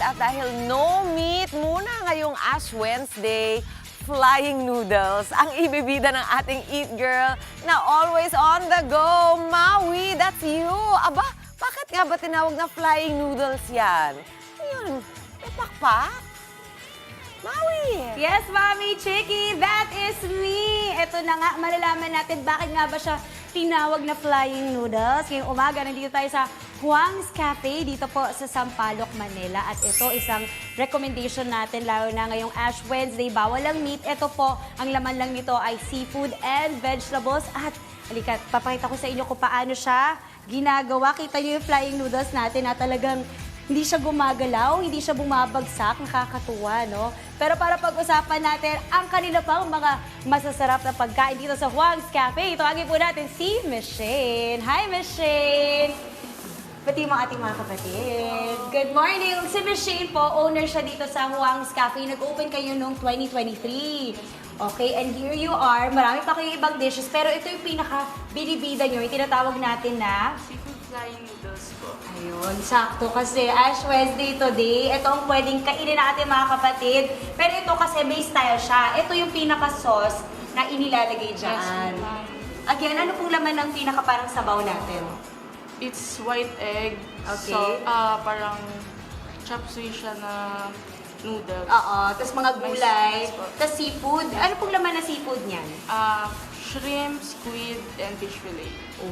at dahil no meat muna ngayong Ash Wednesday, flying noodles ang ibibida ng ating Eat Girl na always on the go. Maui, that's you. Aba, bakit nga ba tinawag na flying noodles yan? Yun, may pakpak? Maui! Yes, Mami Chicky, that is me! Ito na nga, malalaman natin bakit nga ba siya tinawag na flying noodles. Ngayong umaga, nandito tayo sa Huang's Cafe, dito po sa Sampaloc, Manila. At ito, isang recommendation natin, lalo na ngayong Ash Wednesday, bawal ang meat. Ito po, ang laman lang nito ay seafood and vegetables. At, halika, papakita ko sa inyo kung paano siya ginagawa. Kita niyo yung flying noodles natin na talagang hindi siya gumagalaw, hindi siya bumabagsak, nakakatuwa, no? Pero para pag-usapan natin ang kanila pang mga masasarap na pagkain dito sa Huang's Cafe, tawagin po natin si Miss Shane. Hi, Miss Shane! Pati mga ating mga kapatid. Good morning! Si Miss Shane po, owner siya dito sa Huang's Cafe. Nag-open kayo noong 2023. Okay, and here you are. Marami pa kayong ibang dishes, pero ito yung pinaka-binibida nyo, yung tinatawag natin na Seafood flying noodles po. ayun, sakto kasi Ash Wednesday today. Ito ang pwedeng kainin ng ating mga kapatid. Pero ito kasi may style siya. Ito yung pinaka-sauce na inilalagay dyan. Yes, ma'am. Again, ano pong laman ng pinaka parang sabaw natin? It's white egg. Okay. So, parang chop suey siya na noodles. Oo, tapos mga gulay, Yes, po. tapos seafood. Ano pong laman na seafood niyan? Shrimp, squid, and fish fillet.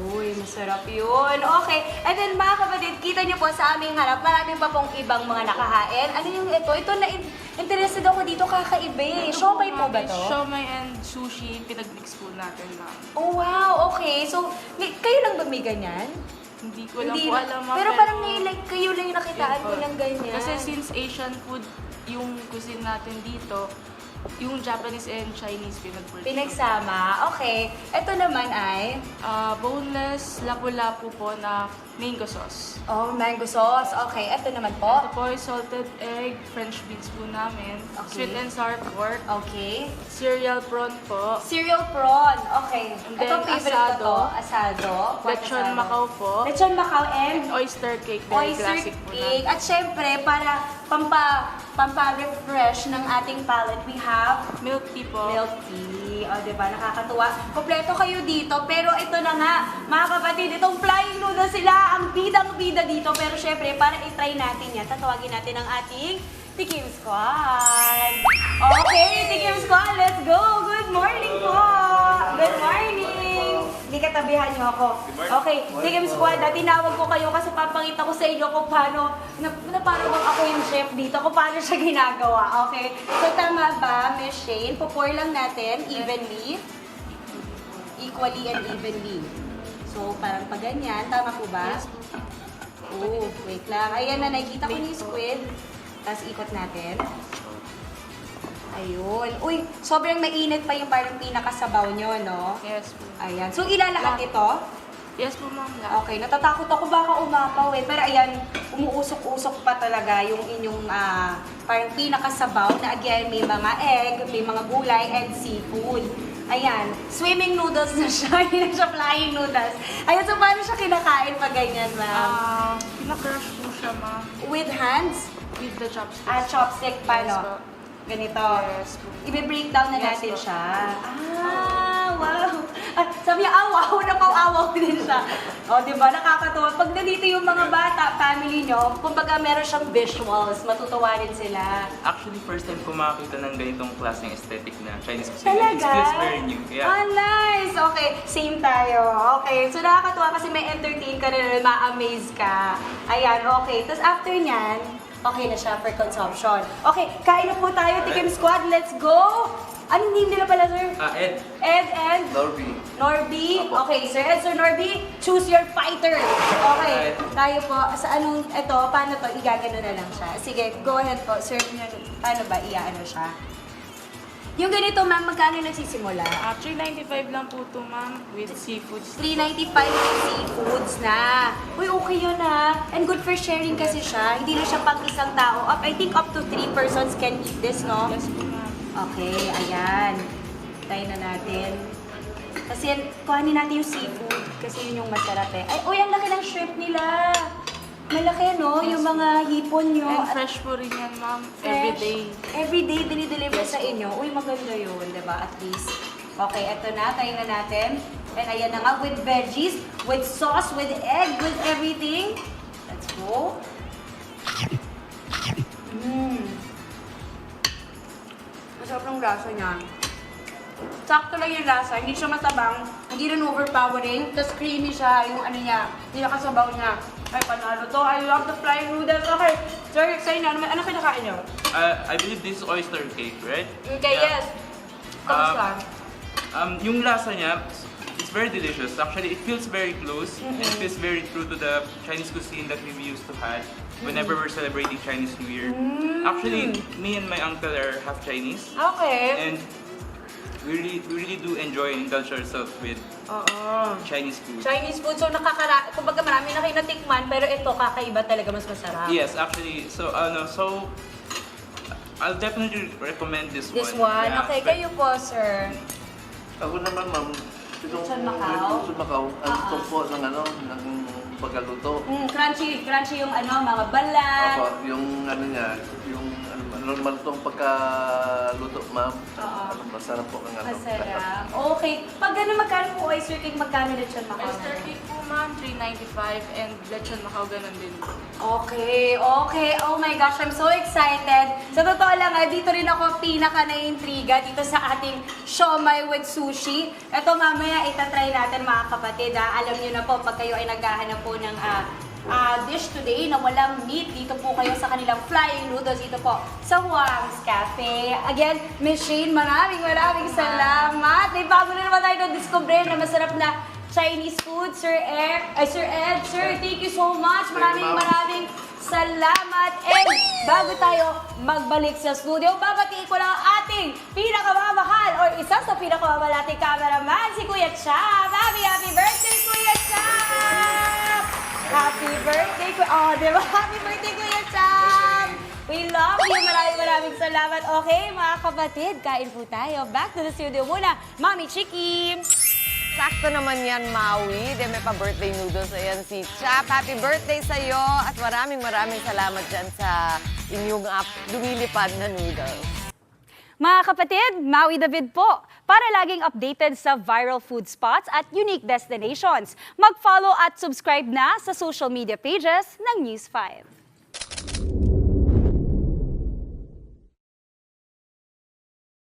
Uy, masarap yun. Okay. And then mga kapatid, kita niyo po sa aming harap, marami pa pong ibang mga nakahain. Ano yung ito? Ito na interested ako dito, kakaiba eh. Siomay po ba to? Siomay and sushi, pinag-mix po natin, ma'am. Oh, wow. Okay. So, kayo lang ba may ganyan? Hindi ko lang Hindi po na- alam, ma'am. Pero parang like, kayo lang yung nakitaan ko ng ganyan. Kasi since Asian food, yung cuisine natin dito, yung Japanese and Chinese pinag-produce. Pinagsama. Okay. Ito naman ay, Boneless, lapu-lapu po na mango sauce. oh, mango sauce. Okay. Ito naman Ito po. po ay salted egg, French beans po namin, Okay. sweet and sour pork, Okay. cereal prawn po, Cereal prawn. Okay. And Ito then, favorite ko to. Asado. Pork lechon asado. macao po, Lechon macao and oyster cake, very oyster classic po cake. na. At syempre, para pampa-refresh ng ating palate, we have Milk tea po. milk tea. O, diba? Nakakatuwa. Kompleto kayo dito. Pero ito na nga, mga kapatid, itong flying noodles sila, ang bidang-bida dito. Pero syempre, para i-try natin yan, tatawagin natin ang ating Tikim Squad. Okay, Tikim Squad, let's go! Good morning po! Good morning! Hindi katabihan niyo ako. Okay, Tikim Squad, tinawag ko kayo kasi papakita ko sa inyo kung paano, na paano bang ako yung chef dito, kung paano siya ginagawa. Okay, so tama ba, Miss Shane? Pupour lang natin evenly. Equally and evenly. So, parang pag ganyan, tama po ba? Yes po. Oh, wait lang. Ayan na, nakikita ko ni squid. Tapos ikot natin. Ayun. Uy, sobrang mainit pa yung parang pinakasabaw nyo, no? Yes po. Ayan. So, ilalahat ito? Yes po, ma'am. Lahat. Okay, natatakot ako baka umapaw eh. Pero ayan, umuusok-usok pa talaga yung inyong parang pinakasabaw na again, may mga egg, may mga gulay, and seafood. Ayan, swimming noodles na siya, hindi na siya flying noodles. Ayan, so paano siya kinakain pag ganyan, ma'am? Pinakrush po siya, ma'am. With hands? With the chopsticks. Chopstick pa, Yes no? po. Ganito. Yes po. I-breakdown na Yes natin po. siya. Wow! Sabi niya, awaw, napaw-awaw din siya. O, di ba? Nakakatuwa. Pag nandito yung mga bata, family nyo, kumbaga meron siyang visuals, matutuwa rin sila. Actually, first time ko makakita ng ganitong klaseng aesthetic na Chinese cuisine. It Talaga? feels very new. Yeah. Ah, nice! Okay, same tayo. Okay, so nakakatuwa kasi may entertain ka rin, ma-amaze ka. Ayan, okay. Tapos after nyan, okay na siya for consumption. Okay, kain na po tayo, Tikim Squad. Let's go! Anong name nila pala, sir? Ed. Ed and Norby. Norby. Opo. Okay, Sir Ed, Sir Norby, choose your fighter. Okay, tayo po. Sa anong, ito, paano to? Igagano na lang siya. Sige, go ahead po. Sir, paano ba? Iaano siya? Yung ganito, ma'am, magkano nagsisimula? 395 lang po ito, ma'am. With seafoods. 395 yung seafoods na. Uy, okay yun ha. And good for sharing kasi siya. Hindi na siya pang isang tao. I think up to 3 persons can eat this, no? Yes po, ma'am. Okay, ayan. Tayo na natin. Kasi kuhanin natin yung seafood kasi yun yung masarap eh. Ay, uy, ang laki ng shrimp nila. Malaki, no? Yung mga hipon nyo. And fresh po rin yan, ma'am. Everyday. Everyday dinideliver Yes sa po. inyo. Uy, maganda yun, di ba? At least. Okay, eto na. Tayo na natin. And ayan na nga, with veggies, with sauce, with egg, with everything. Let's go. Masarap ng lasa niya. Sakto lang yung lasa, hindi siya matabang, hindi rin overpowering, tapos creamy siya, yung ano niya, hindi nakasabaw niya. Ay, panalo to. I love the flying noodles. Okay, sir, excited na. Ano kinakain niyo? I believe this is oyster cake, right? Okay, Yeah. yes. Kamusta? Yung lasa niya, it's very delicious. Actually, it feels very close. It feels very true to the Chinese cuisine that we used to have whenever we're celebrating Chinese New Year. Actually, me and my uncle are half Chinese. Okay. And we really do enjoy and indulge ourselves with Chinese food. Chinese food, so kumbaga marami na kayo natikman, pero ito kakaiba talaga, mas masarap. Yes, actually, so I'll definitely recommend this one. This one, Yeah, okay, but- kayo po, sir. Ako naman, ma'am, itong Lechon Macau? Lechon Macau, ang gusto po ng ng pagkaluto. Crunchy yung ano, mga balat. Opo, yung ano niya, yung normal tong pagkaluto, ma'am. Masarap po ang ano. Masarap. Okay. Pag gano'n, magkano po oyster cake, magkano lechon Macau? Oyster cake po, ma'am, $3.95 and lechon Macau, ganun din po. Okay, okay. Oh my gosh, I'm so excited. Sa totoo lang, dito rin ako pinaka na-intriga dito sa ating siomai with sushi. Ito mamaya itatry natin mga kapatid. Alam niyo na po, pag kayo ay naghahanap po ng dish today na walang meat, dito po kayo sa kanilang flying noodles dito po sa Huang's Cafe. Again, Miss Shane, maraming salamat. May bago na naman tayo na-discover na masarap na Chinese food, Sir Ed. Sir, thank you so much. Maraming salamat. And bago tayo magbalik sa studio, babatiin ko lang ang ating pinakamamahal or isa sa pinakamamahal nating cameraman, si Kuya Chap. Happy birthday, Kuya Chap! Happy birthday, diba? Happy birthday, Kuya Chap! We love you. Maraming salamat. Okay, mga kapatid, kain po tayo. Back to the studio muna. Mami Chiki! Sakto naman yan, Maui. May pa-birthday noodles. Ayan si Chap. Happy birthday sa'yo. At maraming salamat dyan sa inyong lumilipad na noodles. Mga kapatid, Maui David po. Para laging updated sa viral food spots at unique destinations, mag-follow at subscribe na sa social media pages ng News 5.